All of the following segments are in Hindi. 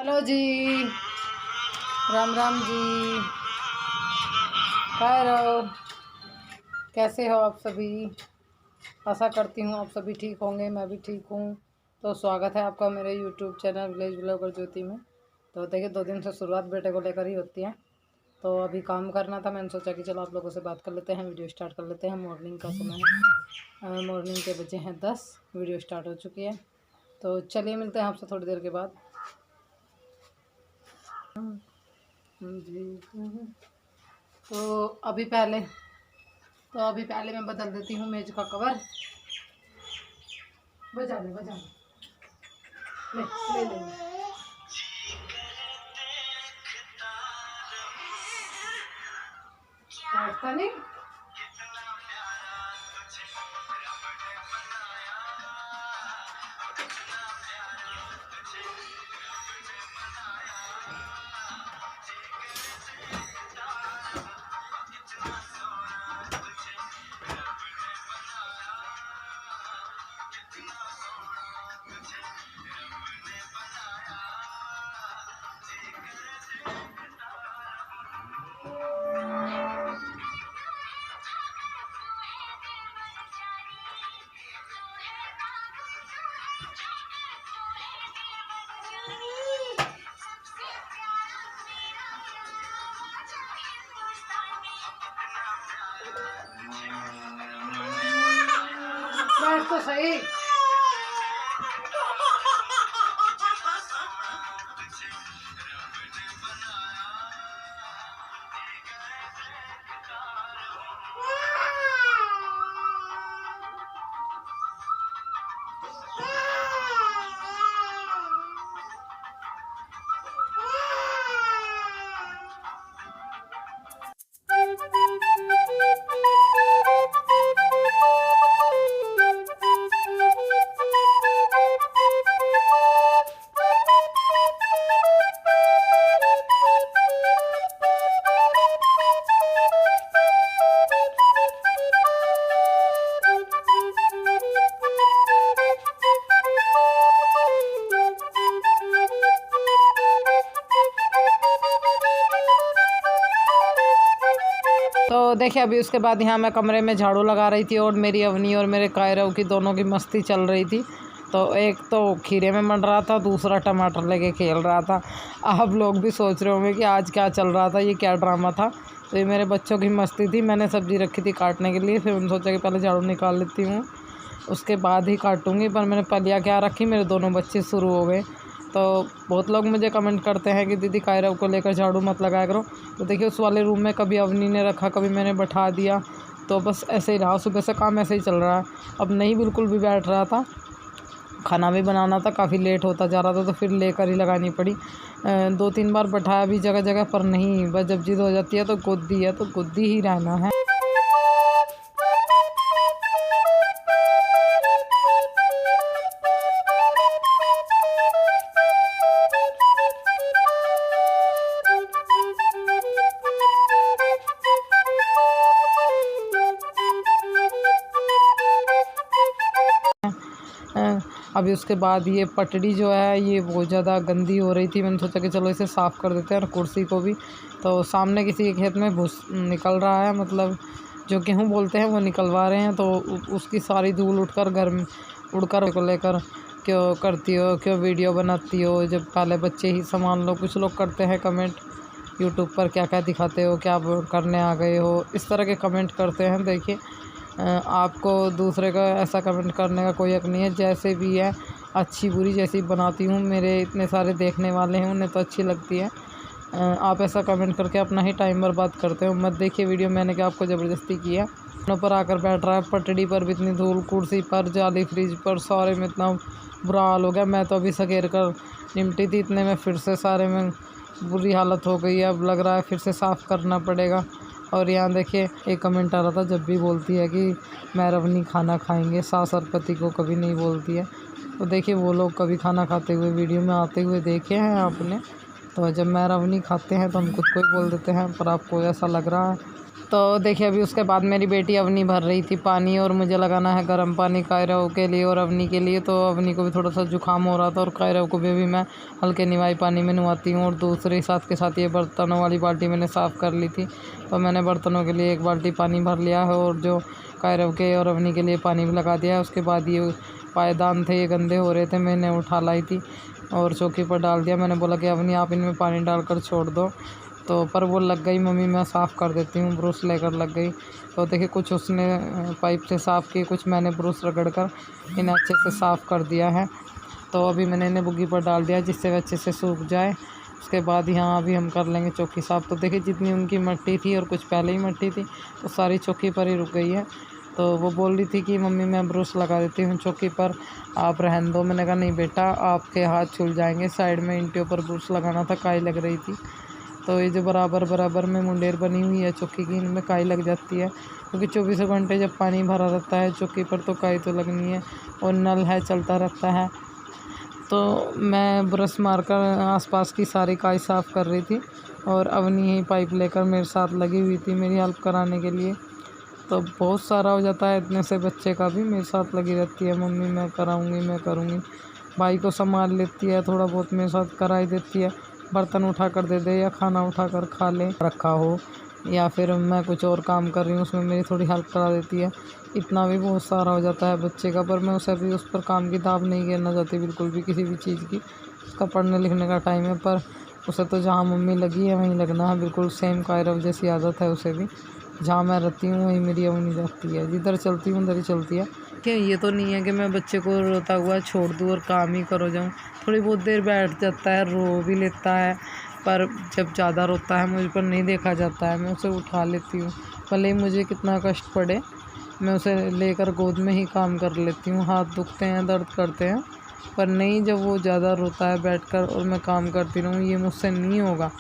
हेलो जी, राम राम जी। रहो, कैसे हो आप सभी? आशा करती हूँ आप सभी ठीक होंगे, मैं भी ठीक हूँ। तो स्वागत है आपका मेरे यूट्यूब चैनल विलेज ब्लॉगर ज्योति में। तो देखिए 2 दिन से शुरुआत बेटे को लेकर ही होती है। तो अभी काम करना था, मैंने सोचा कि चलो आप लोगों से बात कर लेते हैं, वीडियो स्टार्ट कर लेते हैं। मॉर्निंग का समय है, मॉर्निंग के बजे हैं 10, वीडियो स्टार्ट हो चुकी है। तो चलिए मिलते हैं आपसे थोड़ी देर के बाद जी। तो अभी पहले मैं बदल देती हूँ मेज का कवर। बजा ले ले ले ले, नहीं बैठ तो सही। तो देखिए अभी उसके बाद यहाँ मैं कमरे में झाड़ू लगा रही थी और मेरी अवनी और मेरे कायरव की दोनों की मस्ती चल रही थी। तो एक तो खीरे में मंड रहा था, दूसरा टमाटर लेके खेल रहा था। आप लोग भी सोच रहे होंगे कि आज क्या चल रहा था, ये क्या ड्रामा था। तो ये मेरे बच्चों की मस्ती थी। मैंने सब्ज़ी रखी थी काटने के लिए, फिर मैंने सोचा कि पहले झाड़ू निकाल लेती हूँ, उसके बाद ही काटूँगी। पर मैंने पलिया क्या रखी, मेरे दोनों बच्चे शुरू हो गए। तो बहुत लोग मुझे कमेंट करते हैं कि दीदी कायरव को लेकर झाड़ू मत लगाया करो। तो देखिए उस वाले रूम में कभी अवनी ने रखा, कभी मैंने बैठा दिया, तो बस ऐसे ही रहा। सुबह से काम ऐसे ही चल रहा है। अब नहीं बिल्कुल भी बैठ रहा था, खाना भी बनाना था, काफ़ी लेट होता जा रहा था, तो फिर लेकर ही लगानी पड़ी। 2-3 बार बैठाया भी जगह जगह पर, नहीं बस जब जिद हो जाती है तो गुद्दी है, तो गुद्दी ही रहना है। अभी उसके बाद ये पटड़ी जो है ये बहुत ज़्यादा गंदी हो रही थी। मैंने सोचा कि चलो इसे साफ़ कर देते हैं, और कुर्सी को भी। तो सामने किसी के खेत में भूस निकल रहा है, मतलब जो गेहूँ बोलते हैं वो निकलवा रहे हैं। तो उसकी सारी धूल उठकर घर में उड़कर को लेकर क्यों करती हो, क्यों वीडियो बनाती हो, जब पहले बच्चे ही संभाल लो। कुछ लोग करते हैं कमेंट यूट्यूब पर, क्या क्या दिखाते हो, क्या करने आ गए हो, इस तरह के कमेंट करते हैं। देखिए आपको दूसरे का ऐसा कमेंट करने का कोई हक नहीं है। जैसे भी है, अच्छी बुरी जैसी बनाती हूँ, मेरे इतने सारे देखने वाले हैं, उन्हें तो अच्छी लगती है। आप ऐसा कमेंट करके अपना ही टाइम बर्बाद करते हो। मत देखिए वीडियो, मैंने क्या आपको ज़बरदस्ती किया। दोनों पर आकर बैठ रहा है, पटड़ी पर भी इतनी धूल, कुर्सी पर, जाली फ्रिज पर, सारे में इतना बुरा हाल हो गया। मैं तो अभी सकेर कर निमटी थी, इतने में फिर से सारे में बुरी हालत हो गई है। अब लग रहा है फिर से साफ़ करना पड़ेगा। और यहाँ देखिए एक कमेंट आ रहा था, जब भी बोलती है कि मैं रवनी खाना खाएंगे, सास और पति को कभी नहीं बोलती है। तो देखिए वो लोग कभी खाना खाते हुए वीडियो में आते हुए देखे हैं आपने? तो जब मैं अवनी खाते हैं तो हम खुद को ही बोल देते हैं, पर आपको ऐसा लग रहा है। तो देखिए अभी उसके बाद मेरी बेटी अवनी भर रही थी पानी, और मुझे लगाना है गर्म पानी कायरव के लिए और अवनी के लिए। तो अवनी को भी थोड़ा सा जुकाम हो रहा था, और कायरव को भी अभी मैं हल्के निवाई पानी में नहवाती हूँ। और दूसरे साथ के साथ ये बर्तनों वाली बाल्टी मैंने साफ़ कर ली थी, तो मैंने बर्तनों के लिए 1 बाल्टी पानी भर लिया है, और जो कायरव के और अवनी के लिए पानी भी लगा दिया है। उसके बाद ये पायदान थे, ये गंदे हो रहे थे, मैंने उठा लाई थी और चौकी पर डाल दिया। मैंने बोला कि अवनी आप इनमें पानी डालकर छोड़ दो, तो पर वो लग गई, मम्मी मैं साफ़ कर देती हूँ, ब्रश लेकर लग गई। तो देखिए कुछ उसने पाइप से साफ़ किए, कुछ मैंने ब्रश रगड़ कर इन्हें अच्छे से साफ़ कर दिया है। तो अभी मैंने इन्हें बुग्गी पर डाल दिया जिससे वे अच्छे से सूख जाए। उसके बाद यहाँ अभी हम कर लेंगे चौकी साफ़। तो देखिए जितनी उनकी मिट्टी थी और कुछ पहले ही मिट्टी थी, तो सारी चौकी पर ही रुक गई है। तो वो बोल रही थी कि मम्मी मैं ब्रश लगा देती हूँ चौकी पर, आप रहने दो। मैंने कहा नहीं बेटा, आपके हाथ छूल जाएंगे, साइड में ईंटों पर ब्रश लगाना था, काई लग रही थी। तो ये जो बराबर बराबर में मुंडेर बनी हुई है चौकी की, इनमें काई लग जाती है, क्योंकि 24 घंटे जब पानी भरा रहता है चौकी पर तो काई तो लगनी है, और नल है चलता रहता है। तो मैं ब्रश मारकर आसपास की सारी काई साफ़ कर रही थी, और अवनी ही पाइप लेकर मेरे साथ लगी हुई थी मेरी हेल्प कराने के लिए। तो बहुत सारा हो जाता है, इतने से बच्चे का भी मेरे साथ लगी रहती है, मम्मी मैं कराऊंगी मैं करूँगी। भाई को संभाल लेती है, थोड़ा बहुत मेरे साथ करा ही देती है, बर्तन उठा कर दे दे या खाना उठा कर खा ले रखा हो, या फिर मैं कुछ और काम कर रही हूँ उसमें मेरी थोड़ी हेल्प करा देती है। इतना भी बहुत सारा हो जाता है बच्चे का, पर मैं उसे भी उस पर काम की दाब नहीं गिरना चाहती बिल्कुल भी, किसी भी चीज़ की। उसका पढ़ने लिखने का टाइम है, पर उसे तो जहाँ मम्मी लगी है वहीं लगना है, बिल्कुल सेम कायरव जैसी आदत है उसे भी। जहाँ मैं रहती हूँ वहीं मेरी अवनी रहती है, जिधर चलती हूँ उधर ही चलती है। क्या ये तो नहीं है कि मैं बच्चे को रोता हुआ छोड़ दूँ और काम ही करो जाऊँ, थोड़ी बहुत देर बैठ जाता है, रो भी लेता है, पर जब ज़्यादा रोता है मुझ पर नहीं देखा जाता है, मैं उसे उठा लेती हूँ, भले ही मुझे कितना कष्ट पड़े, मैं उसे लेकर गोद में ही काम कर लेती हूँ। हाथ दुखते हैं, दर्द करते हैं, पर नहीं, जब वो ज़्यादा रोता है बैठकर और मैं काम करती रहूँ, ये मुझसे नहीं होगा।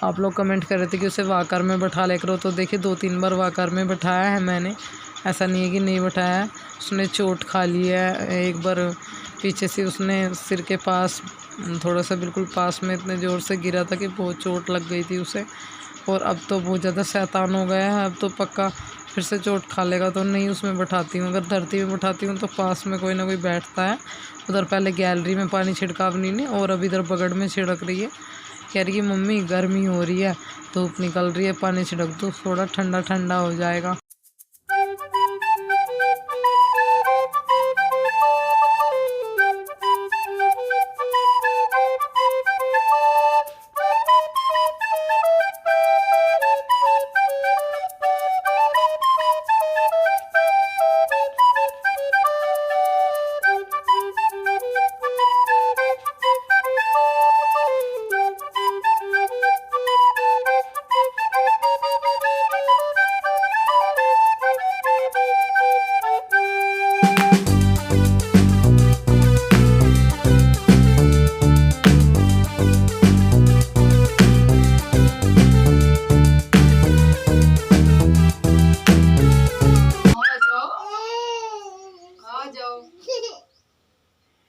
आप लोग कमेंट कर रहे थे कि उसे वाकर में बैठा ले करो, तो देखिए 2-3 बार वाकर में बैठाया है मैंने, ऐसा नहीं है कि नहीं बैठाया है। उसने चोट खा ली है, एक बार पीछे से उसने सिर के पास थोड़ा सा बिल्कुल पास में इतने ज़ोर से गिरा था कि बहुत चोट लग गई थी उसे, और अब तो बहुत ज़्यादा शैतान हो गया है, अब तो पक्का फिर से चोट खा लेगा। तो नहीं उसमें बैठाती हूँ, अगर धरती में बैठाती हूँ तो पास में कोई ना कोई बैठता है। उधर पहले गैलरी में पानी छिड़काव नहीं ने, और अब इधर बगड़ में छिड़क रही है, कह रही है मम्मी गर्मी हो रही है, धूप निकल रही है, पानी छिड़क दो, थोड़ा ठंडा ठंडा हो जाएगा।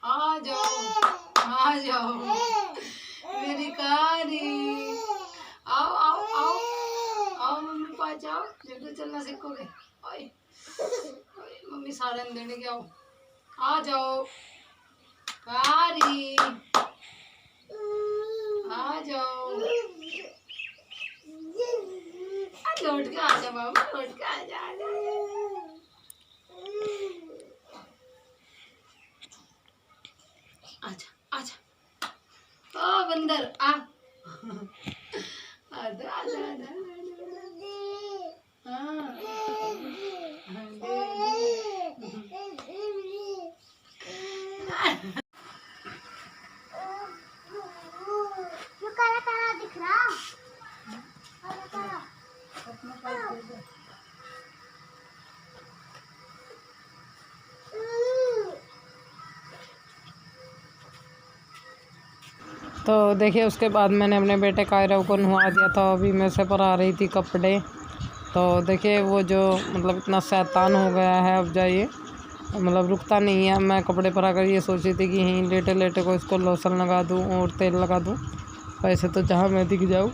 आ जाओ मेरी कारी, आओ आओ आओ आओ मम्मी पास जाओ, जब तो चलना सीखोगे। ओए मम्मी सालन देने के, आओ आ जाओ कारी, आ जाओ, लौट के आ जा बाबू, लौट के आ जा, आ जा। आजा आजा, ओ बंदर आ, आजा आजा आजा, हाँ ये काला काला दिख रहा, काला काला अपना पाइप दे दे। तो देखिए उसके बाद मैंने अपने बेटे कायरव को नहवा दिया था, अभी मैं से पर आ रही थी कपड़े। तो देखिए वो जो मतलब इतना शैतान हो गया है, अब जाइए मतलब रुकता नहीं है। मैं कपड़े पर आकर ये सोची थी कि यहीं लेटे लेटे को इसको लोशन लगा दूं और तेल लगा दूं, वैसे तो जहाँ मैं दिख जाऊँ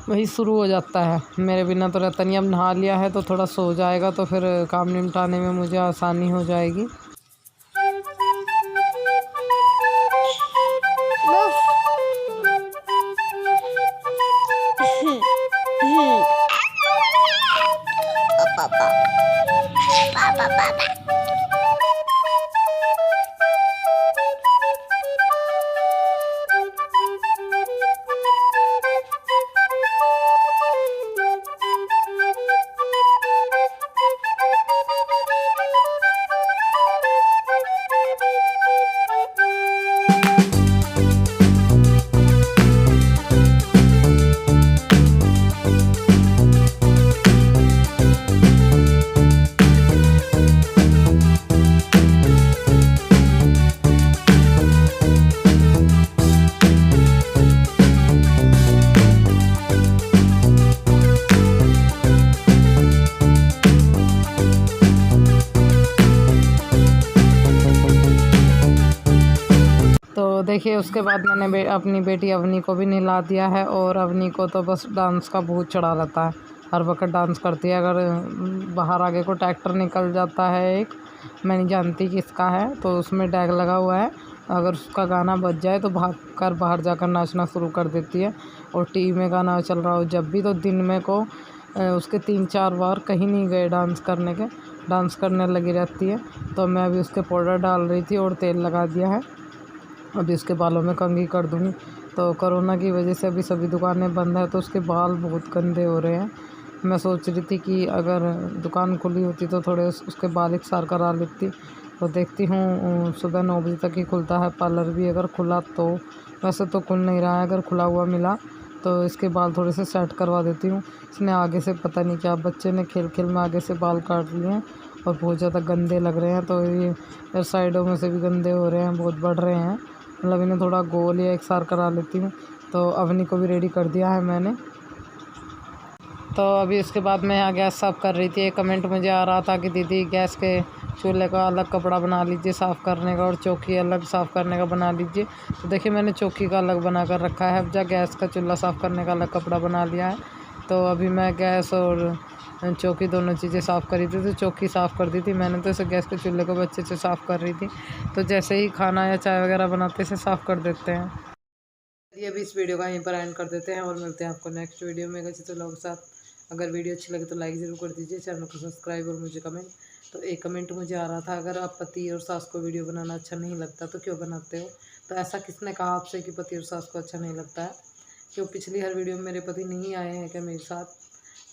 वही शुरू हो जाता है। मेरे बिना तो रहता नहीं। अब नहा लिया है तो थोड़ा सो जाएगा तो फिर काम निपटाने में मुझे आसानी हो जाएगी। तो देखिए उसके बाद मैंने अपनी बेटी अवनी को भी नहला दिया है। और अवनी को तो बस डांस का भूत चढ़ा रहता है, हर वक्त डांस करती है। अगर बाहर आगे को ट्रैक्टर निकल जाता है एक, मैं नहीं जानती किसका है, तो उसमें टैग लगा हुआ है, अगर उसका गाना बज जाए तो भाग कर बाहर जाकर नाचना शुरू कर देती है। और टीवी में गाना चल रहा हो जब भी, तो दिन में को उसके 3-4 बार कहीं नहीं गए डांस करने लगी रहती है। तो मैं अभी उसके पाउडर डाल रही थी और तेल लगा दिया है। अभी उसके बालों में कंघी कर दूँगी। तो कोरोना की वजह से अभी सभी दुकानें बंद है तो उसके बाल बहुत गंदे हो रहे हैं। मैं सोच रही थी कि अगर दुकान खुली होती तो थोड़े उसके बाल एकसार करा लेती। तो देखती हूँ सुबह 9 बजे तक ही खुलता है पार्लर भी, अगर खुला तो। वैसे तो खुल नहीं रहा है, अगर खुला हुआ मिला तो इसके बाल थोड़े से सेट करवा देती हूँ। इसने आगे से पता नहीं क्या बच्चे ने खेल खेल में आगे से बाल काट लिए हैं और बहुत ज़्यादा गंदे लग रहे हैं। तो ये साइडों में से भी गंदे हो रहे हैं, बहुत बढ़ रहे हैं। मतलब इन्हें थोड़ा गोल या एकसार करा लेती हूँ। तो अवनी को भी रेडी कर दिया है मैंने। तो अभी उसके बाद मैं यहाँ गैस साफ़ कर रही थी। एक कमेंट मुझे आ रहा था कि दीदी गैस के चूल्हे का अलग कपड़ा बना लीजिए साफ़ करने का, और चौकी अलग साफ़ करने का बना लीजिए। तो देखिए मैंने चौकी का अलग बना कर रखा है। अब जा गैस का चूल्हा साफ़ करने का अलग कपड़ा बना लिया है। तो अभी मैं गैस और चौकी दोनों चीज़ें साफ़ करी थी। तो चौकी साफ़ कर दी थी मैंने, तो इसे गैस के चूल्हे को भी अच्छे से साफ़ कर रही थी। तो जैसे ही खाना या चाय वगैरह बनाते इसे साफ़ कर देते हैं। चलिए अभी इस वीडियो का यहीं पर एंड कर देते हैं और मिलते हैं आपको नेक्स्ट वीडियो में अच्छे लोगों के साथ। अगर वीडियो अच्छी लगे तो लाइक ज़रूर कर दीजिए, चैनल को सब्सक्राइब और मुझे कमेंट। तो एक कमेंट मुझे आ रहा था, अगर आप पति और सास को वीडियो बनाना अच्छा नहीं लगता तो क्यों बनाते हो? तो ऐसा किसने कहा आपसे कि पति और सास को अच्छा नहीं लगता है? क्यों पिछली हर वीडियो में मेरे पति नहीं आए हैं क्या मेरे साथ?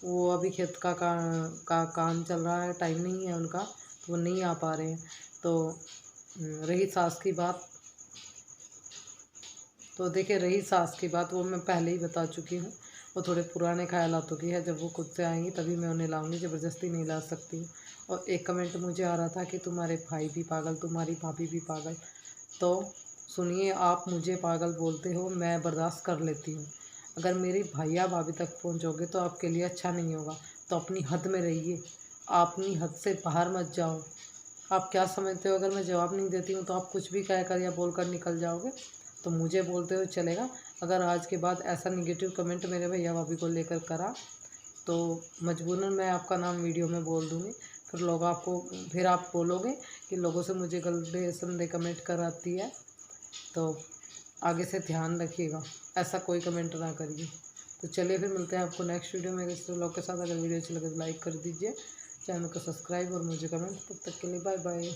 वो अभी खेत का काम चल रहा है, टाइम नहीं है उनका, तो वो नहीं आ पा रहे हैं। तो रही सास की बात, तो देखिए रही सास की बात, वो मैं पहले ही बता चुकी हूँ। वो थोड़े पुराने ख्यालातों की है, जब वो खुद से आएंगी तभी मैं उन्हें लाऊंगी, ज़बरदस्ती नहीं ला सकती हूँ। और एक कमेंट मुझे आ रहा था कि तुम्हारे भाई भी पागल, तुम्हारी भाभी भी पागल। तो सुनिए, आप मुझे पागल बोलते हो, मैं बर्दाश्त कर लेती हूँ। अगर मेरी भैया भाभी तक पहुँचोगे तो आपके लिए अच्छा नहीं होगा। तो अपनी हद में रहिए, अपनी हद से बाहर मत जाओ। आप क्या समझते हो, अगर मैं जवाब नहीं देती हूँ तो आप कुछ भी कह कर या बोल कर निकल जाओगे? तो मुझे बोलते हो चलेगा। अगर आज के बाद ऐसा निगेटिव कमेंट मेरे भैया भाभी को लेकर करा तो मजबूरन मैं आपका नाम वीडियो में बोल दूँगी। फिर आप बोलोगे कि लोगों से मुझे गलत बेसंदे कमेंट कराती है। तो आगे से ध्यान रखिएगा, ऐसा कोई कमेंट ना करिए। तो चलिए फिर मिलते हैं आपको नेक्स्ट वीडियो में किसी व्लॉग के साथ। अगर वीडियो अच्छी लगे तो लाइक कर दीजिए, चैनल को सब्सक्राइब और मुझे कमेंट। तब तक के लिए बाय बाय।